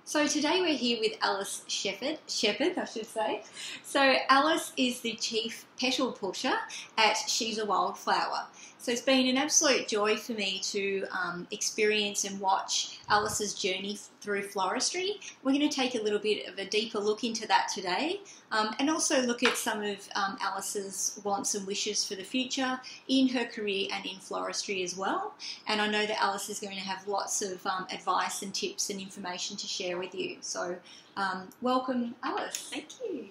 So today we're here with Alice Shepherd, I should say. So Alice is the Chief Petal Pusher at She's a Wildflower. So it's been an absolute joy for me to experience and watch Alice's journey through floristry. We're going to take a little bit of a deeper look into that today, and also look at some of Alice's wants and wishes for the future in her career and in floristry as well. And I know that Alice is going to have lots of advice and tips and information to share with you. So welcome, Alice. Thank you.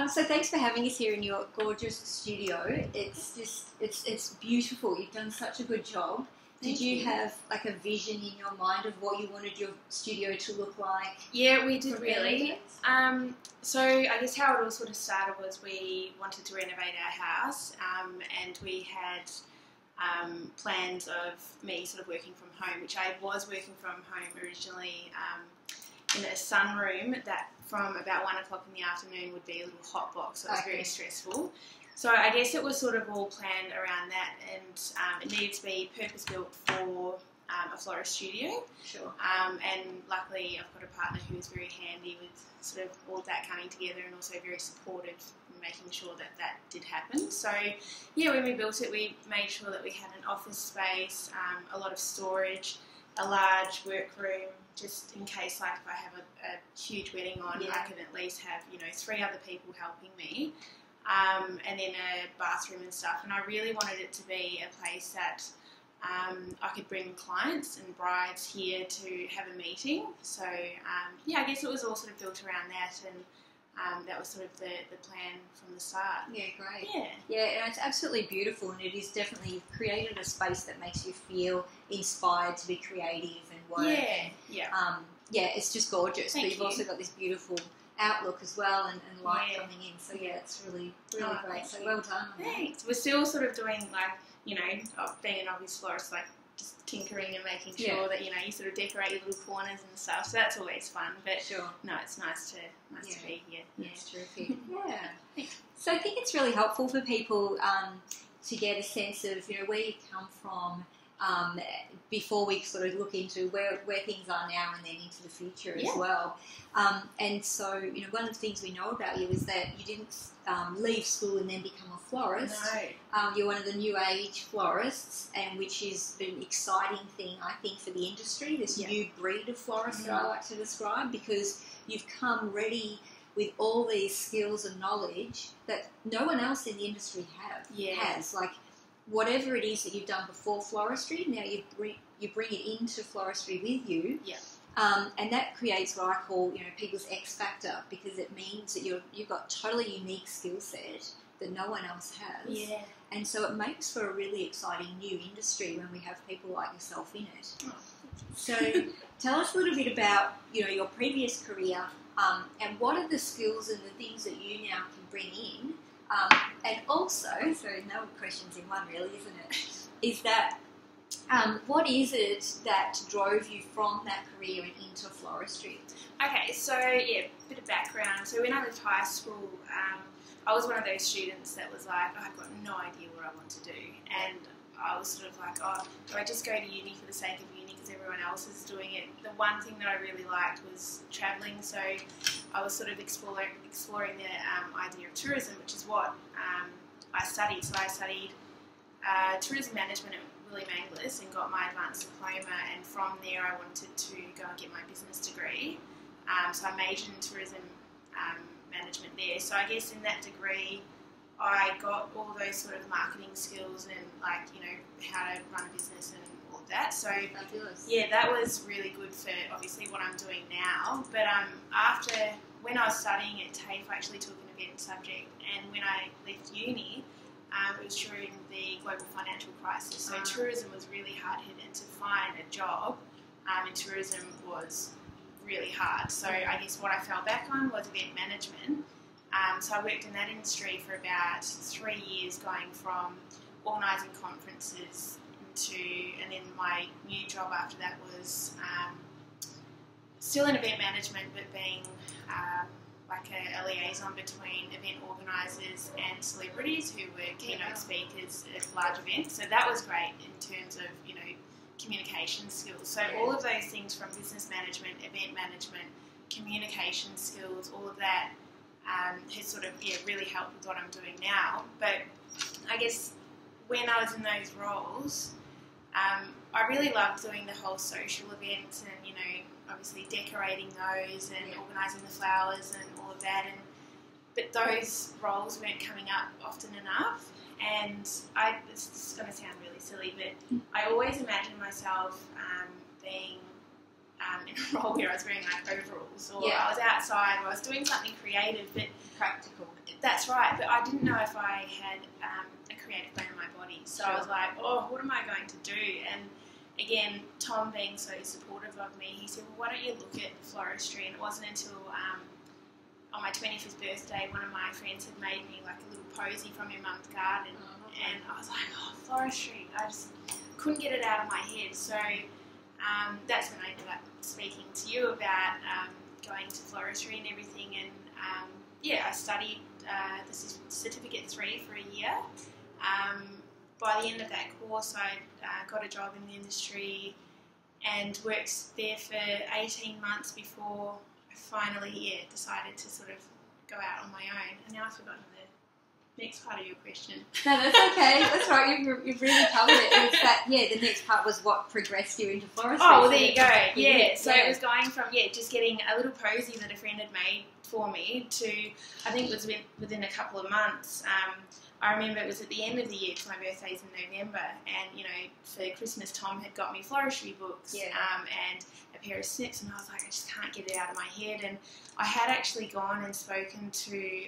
So thanks for having us here in your gorgeous studio. It's beautiful. You've done such a good job. Did you have like a vision in your mind of what you wanted your studio to look like? Yeah, we did really. So I guess how it all sort of started was we wanted to renovate our house, and we had plans of me sort of working from home, which I was working from home originally in a sunroom that from about 1 o'clock in the afternoon would be a little hot box, so it was very stressful. So I guess it was sort of all planned around that, and it needed to be purpose-built for a florist studio. Sure. And luckily I've got a partner who is very handy with sort of all that coming together, and also very supportive in making sure that that did happen. So yeah, when we built it, we made sure that we had an office space, a lot of storage, a large workroom, just in case, like, if I have a huge wedding on, I can at least have, 3 other people helping me, and then a bathroom and stuff. And I really wanted it to be a place that I could bring clients and brides here to have a meeting. So yeah, I guess it was all sort of built around that, and that was sort of the plan from the start. Yeah, great. Yeah, and it's absolutely beautiful, and it is definitely, you've created a space that makes you feel inspired to be creative and work. Yeah, it's just gorgeous. But you've also got this beautiful outlook as well, and light coming in. So yeah, it's really great. So well done. Thanks. We're still sort of doing, like, being an obvious florist, like just tinkering and making sure that you sort of decorate your little corners and stuff. So that's always fun. But no, it's nice to be here. That's terrific. Yeah. So I think it's really helpful for people to get a sense of where you come from, before we sort of look into where things are now and then into the future as well. And so, one of the things we know about you is that you didn't leave school and then become a florist. No. You're one of the new age florists, and which is an exciting thing, I think, for the industry, this new breed of florist that I like to describe, because you've come ready with all these skills and knowledge that no one else in the industry has. Like, whatever it is that you've done before floristry, now you bring it into floristry with you. And that creates what I call, people's X factor, because it means that you've got totally unique skill set that no one else has. And so it makes for a really exciting new industry when we have people like yourself in it. So tell us a little bit about, your previous career, and what are the skills and the things that you now can bring in. And also, so no questions in one really, isn't it? Is that what is it that drove you from that career and into floristry? Okay, so yeah, a bit of background. So when I left high school, I was one of those students that was like, I've got no idea what I want to do, and I was sort of like, do I just go to uni for the sake of uni because everyone else is doing it? The one thing that I really liked was travelling, so I was sort of exploring the idea of tourism, which is what I studied. So I studied tourism management at William Angliss and got my advanced diploma, and from there I wanted to go and get my business degree. So I majored in tourism management there. So I guess in that degree I got all those sort of marketing skills and, like, how to run a business and all of that. So yeah, that was really good for obviously what I'm doing now. But when I was studying at TAFE, I actually took an event subject, and when I left uni, it was during the global financial crisis. So tourism was really hard hit, and to find a job in tourism was really hard. So I guess what I fell back on was event management. So I worked in that industry for about 3 years, going from organising conferences and then my new job after that was still in event management, but being like a liaison between event organisers and celebrities who were keynote speakers at large events. So that was great in terms of, communication skills. So all of those things, from business management, event management, communication skills, all of that has sort of really helped with what I'm doing now. But I guess when I was in those roles, I really loved doing the whole social events and, you know, obviously decorating those and organising the flowers and all of that. But those roles weren't coming up often enough. And this is going to sound really silly, but I always imagined myself being in a role where I was wearing like overalls, or I was outside, or I was doing something creative, but practical. That's right, but I didn't know if I had a creative bone in my body. So I was like, oh, what am I going to do? And again, Tom being so supportive of me, he said, well, why don't you look at floristry? And it wasn't until on my 25th birthday, one of my friends had made me like a little posy from your mum's garden, and I was like, oh, floristry. I just couldn't get it out of my head. So that's when I ended up speaking to you about going to floristry and everything. And I studied the Certificate 3 for a year. By the end of that course, I got a job in the industry and worked there for 18 months before I finally decided to sort of go out on my own. And now I've forgotten the next part of your question. No, that's okay. That's right. You've really covered it. It was that, the next part was what progressed you into floristry. Oh, well, there you go. Yeah, so it was going from, just getting a little posy that a friend had made for me to, I think it was within a couple of months. I remember it was at the end of the year, because my birthday's in November, and, you know, for Christmas, Tom had got me floristry books and a pair of snips, and I was like, I just can't get it out of my head. And I had actually gone and spoken to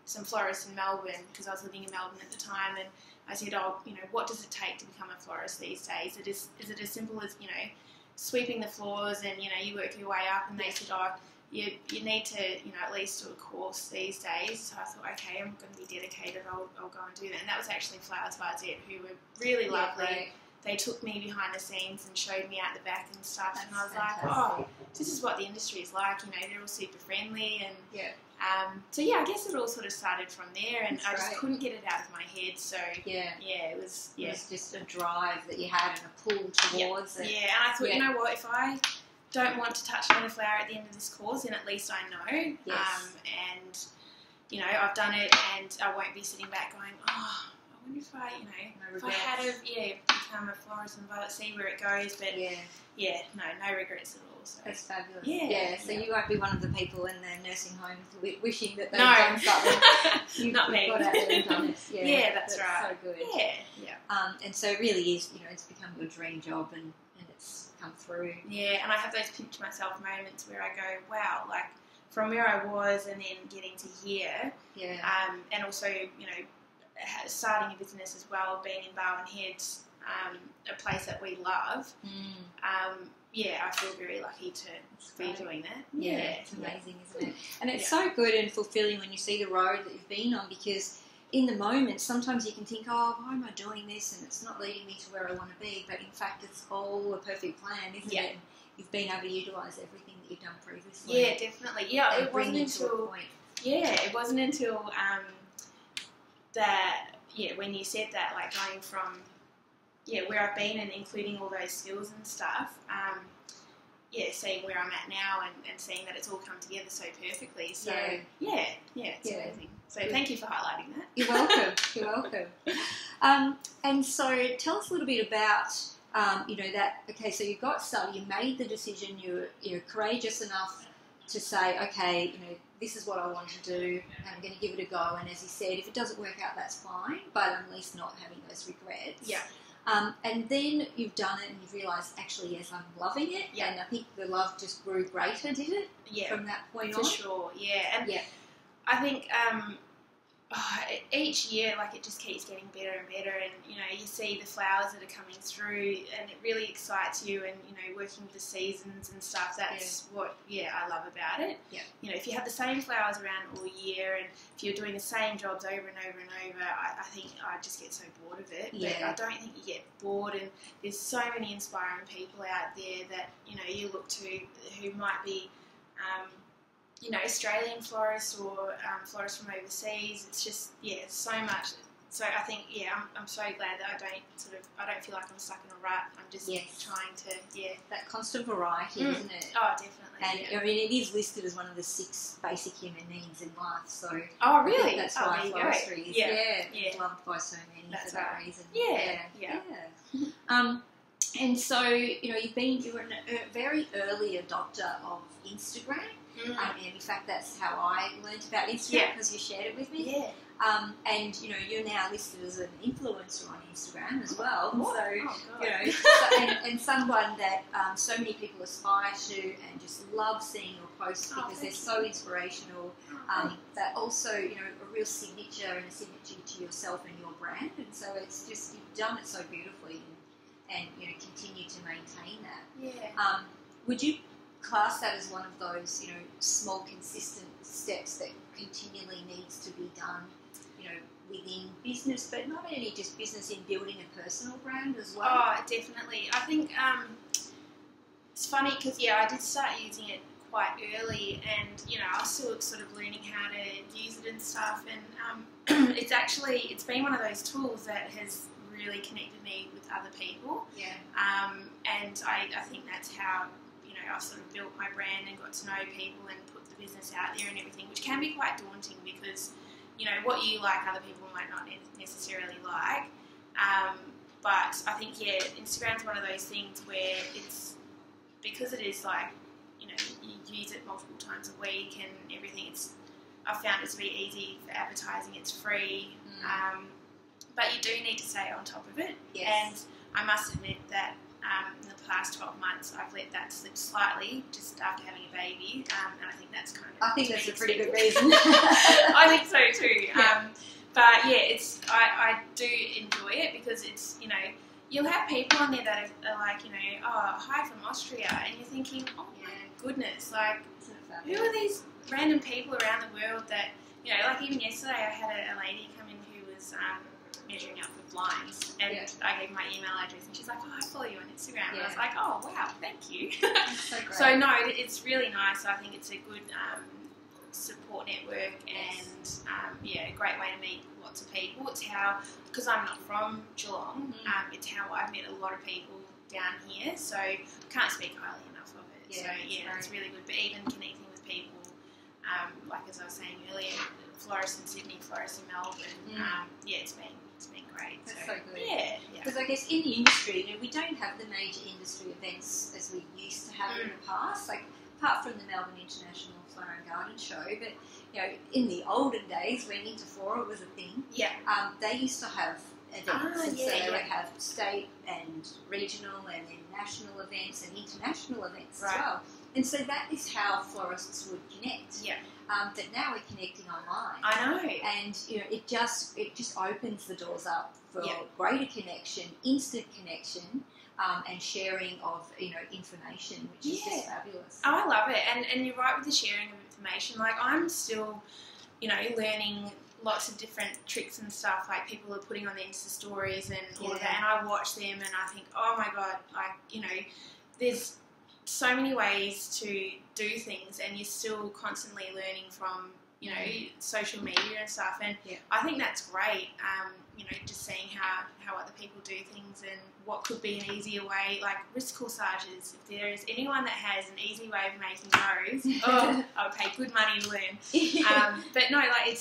some florists in Melbourne, because I was living in Melbourne at the time, and I said, oh, you know, what does it take to become a florist these days? Is it as simple as, you know, sweeping the floors and, you know, you work your way up? And they said, oh, you need to, you know, at least do a course these days. So I thought, okay, I'm going to be dedicated, I'll go and do that. And that was actually Flowers by Yvette, who were really lovely. Great. They took me behind the scenes and showed me out the back and stuff. That's and I was fantastic. Like, oh, this is what the industry is like. You know, they're all super friendly. And so, I guess it all sort of started from there. And I just couldn't get it out of my head. So, it was just a drive that you had and a pull towards it. Yeah, and I thought, you know what, if I don't want to touch another flower at the end of this course, then at least I know. Yes. And, you know, I've done it, and I won't be sitting back going, oh, I wonder if I, you know, if I had become a florist and see where it goes. But, no regrets at all. So. That's fabulous. Yeah. So you won't be one of the people in the nursing home wishing that they'd done something. Not me. Got out there and done it. Yeah, that's right. So good. Yeah. And so it really is, you know, it's become your dream job, and it's come through. Yeah, and I have those pinch myself moments where I go, wow, like from where I was and then getting to here. Yeah. And also, you know, starting a business as well, being in Barwon Heads, a place that we love. I feel very lucky to be doing that. Yeah, it's amazing, isn't it? And it's so good and fulfilling when you see the road that you've been on, because in the moment, sometimes you can think, oh, why am I doing this? And it's not leading me to where I want to be. But in fact, it's all a perfect plan, isn't it? And you've been able to utilise everything that you've done previously. Yeah, definitely. Yeah, it wasn't until when you said that, like going from where I've been and including all those skills and stuff. Seeing where I'm at now and seeing that it's all come together so perfectly. So it's amazing. So thank you for highlighting that. You're welcome. You're welcome. And so tell us a little bit about so you got started, you made the decision, you're courageous enough to say, okay, you know, this is what I want to do, and I'm going to give it a go. And as you said, if it doesn't work out, that's fine, but I'm at least not having those regrets. Yeah. And then you've done it and you've realised, actually, yes, I'm loving it. Yeah. And I think the love just grew greater, did it? Yeah. From that point on? For sure, yeah. And I think each year, like, it just keeps getting better and better, and, you know, you see the flowers that are coming through, and it really excites you, and, you know, working with the seasons and stuff, that's what, I love about it. Yeah. You know, if you have the same flowers around all year, and if you're doing the same jobs over and over and over, I think I just get so bored of it. Yeah. But I don't think you get bored, and there's so many inspiring people out there that, you know, you look to who might be, Australian florists or florists from overseas. It's just, so much So I think, I'm so glad that I don't feel like I'm stuck in a rut. I'm just trying to, that constant variety, isn't it? Oh, definitely. And I mean, it is listed as one of the 6 basic human needs in life. So oh, really? That's why floristry is loved by so many that's for that right. reason. Yeah. And so you were a very early adopter of Instagram. And in fact, that's how I learned about Instagram because you shared it with me. Yeah. And you're now listed as an influencer on Instagram as well. What? So and someone that so many people aspire to and just love seeing your posts because they're so inspirational. That also a real signature and a signature to yourself and your brand. And so it's just you've done it so beautifully and continue to maintain that. Yeah. Would you class that as one of those small consistent steps that continually needs to be done within business, but not only just business, in building a personal brand as well? Oh, definitely. I think it's funny because I did start using it quite early, and I was still sort of learning how to use it and stuff, and it's been one of those tools that has really connected me with other people. And I think that's how I sort of built my brand and got to know people and put the business out there and everything, which can be quite daunting because what you like other people might not necessarily like, but I think Instagram's one of those things where it's because it is like you use it multiple times a week and everything. I've found it to be easy for advertising. It's free, but you do need to stay on top of it. And I must admit that in the past 12 months I've let that slip slightly just after having a baby, and I think that's that's a pretty good reason. I think so too. But I do enjoy it because it's you'll have people on there that are like oh, hi from Austria, and you're thinking, oh my goodness, like who are these random people around the world that like even yesterday I had a lady come in who was measuring up for blinds, and I gave my email address, and she's like, oh, I follow you on Instagram, and I was like, oh wow, thank you. So great. So no, it's really nice. I think it's a good support network, and a great way to meet lots of people. It's how, because I'm not from Geelong, it's how I've met a lot of people down here, so I can't speak highly enough of it. So it's really good. But even connecting with people, like as I was saying earlier, florists in Sydney, florists in Melbourne, it's been great. That's so good. Yeah. Because I guess in the industry, we don't have the major industry events as we used to have in the past, like apart from the Melbourne International Flower and Garden Show. But in the olden days when Interflora was a thing, they used to have events. So they would have state and regional and then national events and international events as well. And so that is how florists would connect. But now we're connecting online. I know. And it just opens the doors up for greater connection, instant connection, and sharing of information, which is just fabulous. Oh, I love it. And you're right with the sharing of information. Like I'm still, learning lots of different tricks and stuff. Like people are putting on their Insta stories and all of that, and I watch them and I think, oh my god, like there's so many ways to do things, and you're still constantly learning from social media and stuff, and I think that's great. Just seeing how other people do things and what could be an easier way, like wrist corsages. If there is anyone that has an easy way of making those, I would pay good money to learn. But no, like I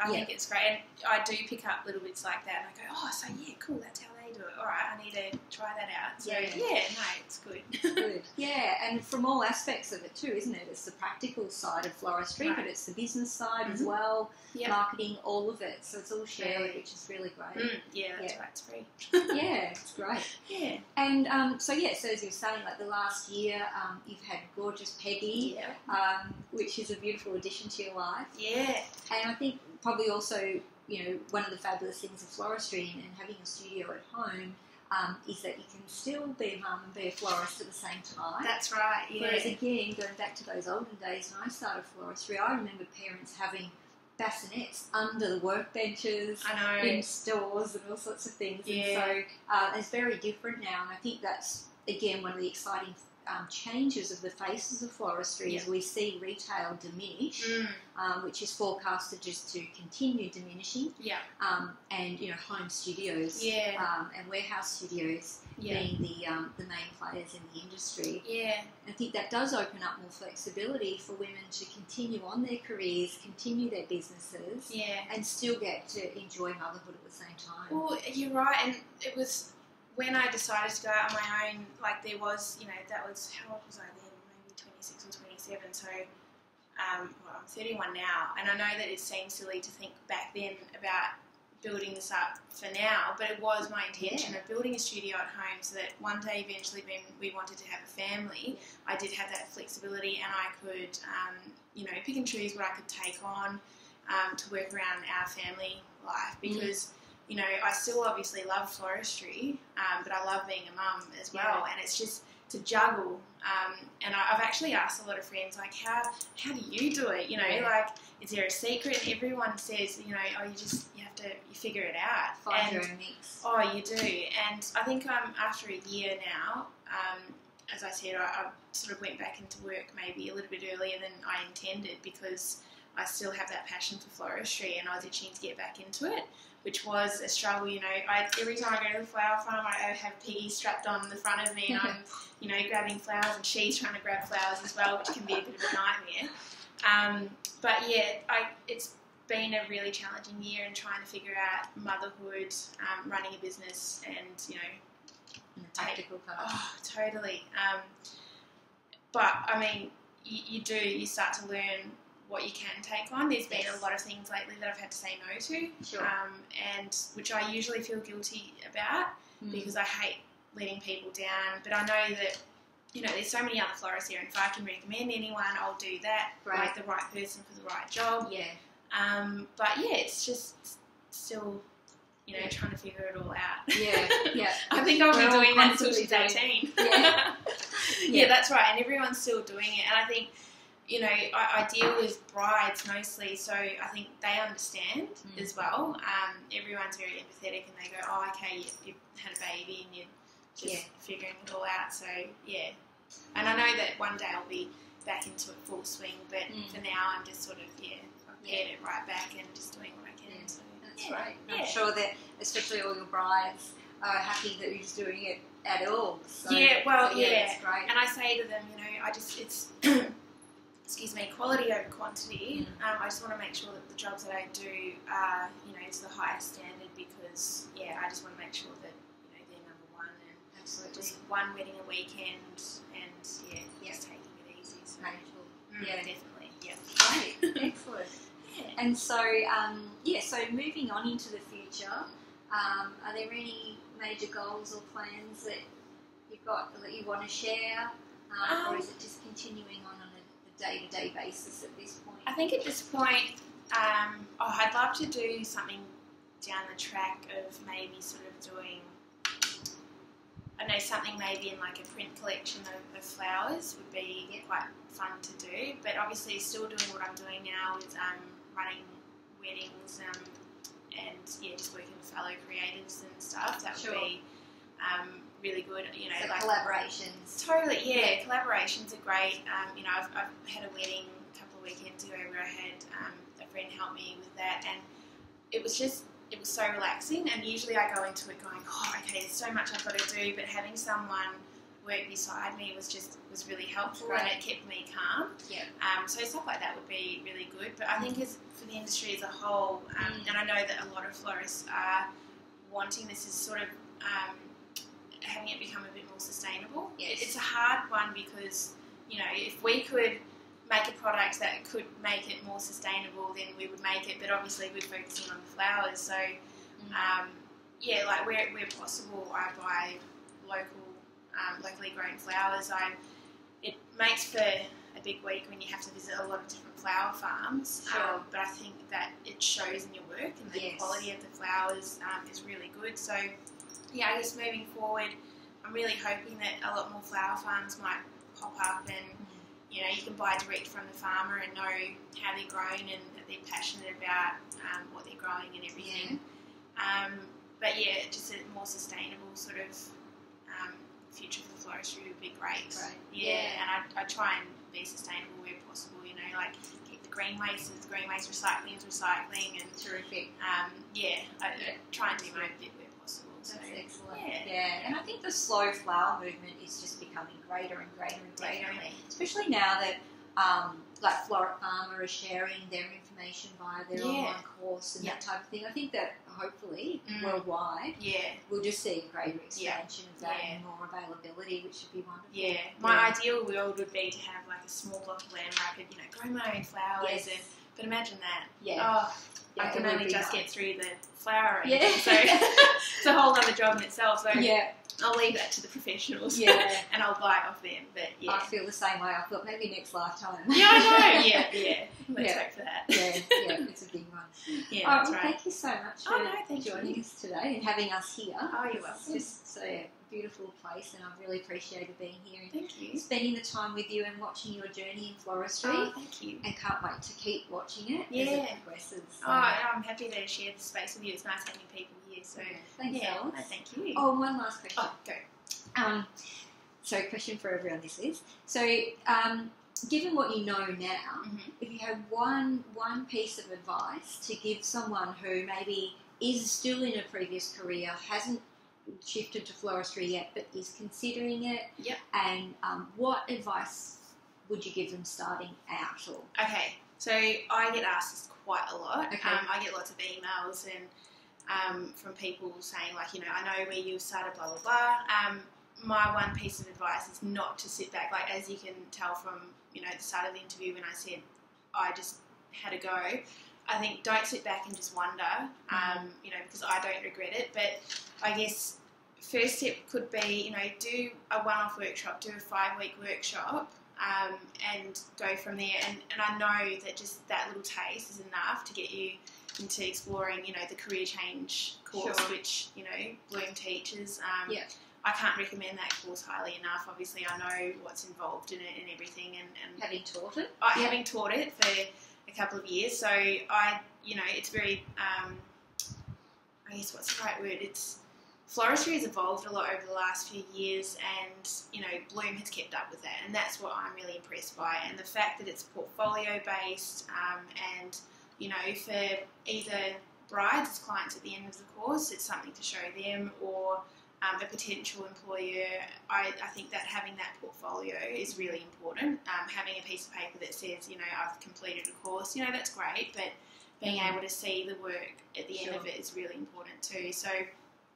think it's great, and I do pick up little bits like that, and I go, oh, so cool, that's how they do it. All right, I need to try that out. So it's good. It's good. And from all aspects of it too, isn't it? It's the practical side of floristry, but it's the business side as well, marketing, all of it. So it's all shared, which is really great. That's right. It's free. It's great. And so as you were saying, like the last year, you've had gorgeous Peggy, which is a beautiful addition to your life. And I think probably also, one of the fabulous things of floristry and having a studio at home is that you can still be a mum and be a florist at the same time. That's right, Whereas again, going back to those olden days when I started floristry, I remember parents having bassinets under the workbenches in stores and all sorts of things. And so it's very different now, and I think that's again one of the exciting changes of the faces of floristry as we see retail diminish, which is forecasted just to continue diminishing. And home studios and warehouse studios being the main players in the industry. I think that does open up more flexibility for women to continue on their careers, continue their businesses, and still get to enjoy motherhood at the same time. Well, you're right, and it was when I decided to go out on my own, like there was, that was, how old was I then? Maybe 26 or 27, so I'm 31 now, and I know that it seems silly to think back then about building this up for now, but it was my intention of building a studio at home so that one day eventually when we wanted to have a family, I did have that flexibility and I could, pick and choose what I could take on to work around our family life because, I still obviously love floristry, but I love being a mum as well, and it's just to juggle. And I've actually asked a lot of friends, like, how do you do it? Like, is there a secret? And everyone says, you figure it out. Find your own mix. Oh, you do. And I think after a year now, as I said, I sort of went back into work maybe a little bit earlier than I intended because I still have that passion for floristry and I was itching to get back into it, which was a struggle. Every time I go to the flower farm, I have Piggy strapped on the front of me and I'm, grabbing flowers and she's trying to grab flowers as well, which can be a bit of a nightmare. But it's been a really challenging year in trying to figure out motherhood, running a business and, the tactical part. Oh, totally. But, I mean, you start to learn what you can take on. There's been a lot of things lately that I've had to say no to, and which I usually feel guilty about because I hate letting people down. But I know that, there's so many other florists here, and if I can recommend anyone, I'll do that, like the right person for the right job. But it's just still, trying to figure it all out. I think I'll be doing that until she's 18. That's right, and everyone's still doing it, and I think, I deal with brides mostly, so I think they understand as well. Everyone's very empathetic and they go, oh, okay, you had a baby and you're just figuring it all out, so And I know that one day I'll be back into it full swing, but for now I'm just sort of, I've pared it right back and just doing what I can. So, that's right. I'm sure that especially all your brides are happy that you're just doing it at all. So, it's great. And I say to them, it's excuse me, quality over quantity. I just want to make sure that the jobs that I do are, to the highest standard because, I just want to make sure that, they're number one and just one wedding a weekend and, just taking it easy. So. Definitely, Great, excellent. And so, so moving on into the future, are there any major goals or plans that you've got that you want to share, or is it just continuing on a day-to-day basis at this point? I think at this point, I'd love to do something down the track of maybe sort of doing, something maybe in like a print collection of flowers would be quite fun to do, but obviously still doing what I'm doing now is running weddings and just working with fellow creatives and stuff. That would be really good, so like collaborations. Totally, collaborations are great. I've had a wedding a couple of weekends ago where I had a friend help me with that, and it was so relaxing. And usually I go into it going, oh, okay, there's so much I've got to do, but having someone work beside me was really helpful and it kept me calm. So stuff like that would be really good. But I think for the industry as a whole, and I know that a lot of florists are wanting this is sort of having it become a bit more sustainable. It's a hard one because, if we could make a product that could make it more sustainable, then we would make it, but obviously we're focusing on the flowers, so like where possible I buy locally grown flowers. It makes for a big week when you have to visit a lot of different flower farms, but I think that it shows in your work and the quality of the flowers is really good. So I guess moving forward I'm really hoping that a lot more flower farms might pop up and you can buy direct from the farmer and know how they're grown and that they're passionate about what they're growing and everything. But just a more sustainable sort of future for floristry would be great. Right. Yeah, and I try and be sustainable where possible, you know, like keep the green waste as green waste, recycling is recycling, and Terrific. I try and do my bit where possible. So, That's excellent. Yeah. And I think the slow flower movement is just becoming greater and greater and greater, Definitely. especially now that like Flora Farmer are sharing their information via their online course and that type of thing. I think that hopefully worldwide we'll just see a greater expansion of that and more availability, which would be wonderful. Yeah, my ideal world would be to have like a small block of land where I could, you know, grow my own flowers. But imagine that. Yeah. I can only just get through the flower Yeah. so it's a whole other job in itself. So Yeah. I'll leave that to the professionals. Yeah. And I'll buy it off them. But I feel the same way. I thought maybe next lifetime. Yeah, I know. Yeah. Let's hope for that. Yeah, it's a big one. Yeah, All that's right. right. Thank you so much for joining us today and having us here. Oh, you're welcome. It's just a beautiful place, and I've really appreciated being here and Thank you. spending the time with you and watching your journey in floristry. Oh, thank you. And can't wait to keep watching it as Yeah. it progresses. So. Oh, I'm happy to share the space with you. It's nice having people here. So Thanks, Alice. No, thank you. Oh, one last question. Oh, go. So, question for everyone this is. So, given what you know now, if you had one piece of advice to give someone who maybe is still in a previous career, hasn't shifted to floristry yet, but is considering it, and what advice would you give them starting out? Or Okay, so I get asked this quite a lot. Okay. I get lots of emails and from people saying, like, you know, I know where you started, blah, blah, blah. My one piece of advice is not to sit back. Like, as you can tell from, you know, the start of the interview when I said I just had a go, I think don't sit back and just wonder, you know, because I don't regret it. But I guess first step could be, you know, do a one-off workshop, do a 5-week workshop, and go from there. And I know that just that little taste is enough to get you into exploring, you know, the career change course, which, you know, Bloom teaches. I can't recommend that course highly enough. Obviously, I know what's involved in it and everything. And having taught it? Having taught it for a couple of years. So, you know, it's very, I guess what's the right word? Floristry has evolved a lot over the last few years, and, you know, Bloom has kept up with that. And that's what I'm really impressed by. And the fact that it's portfolio-based and, you know, for either brides as clients at the end of the course, it's something to show them, or a potential employer. I think that having that portfolio is really important. Having a piece of paper that says, you know, I've completed a course, you know, that's great, but being able to see the work at the end of it is really important too. So,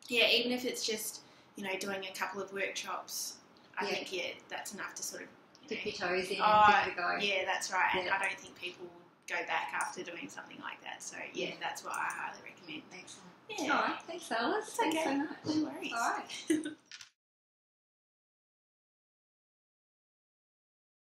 yeah, even if it's just, you know, doing a couple of workshops, I think, that's enough to sort of, dip your toes in and give it a go. Yeah, that's right. And I don't think people would go back after doing something like that. So, yeah, that's what I highly recommend. Excellent. Yeah. All right. Thanks, Alice. Thanks so much. No worries. All right.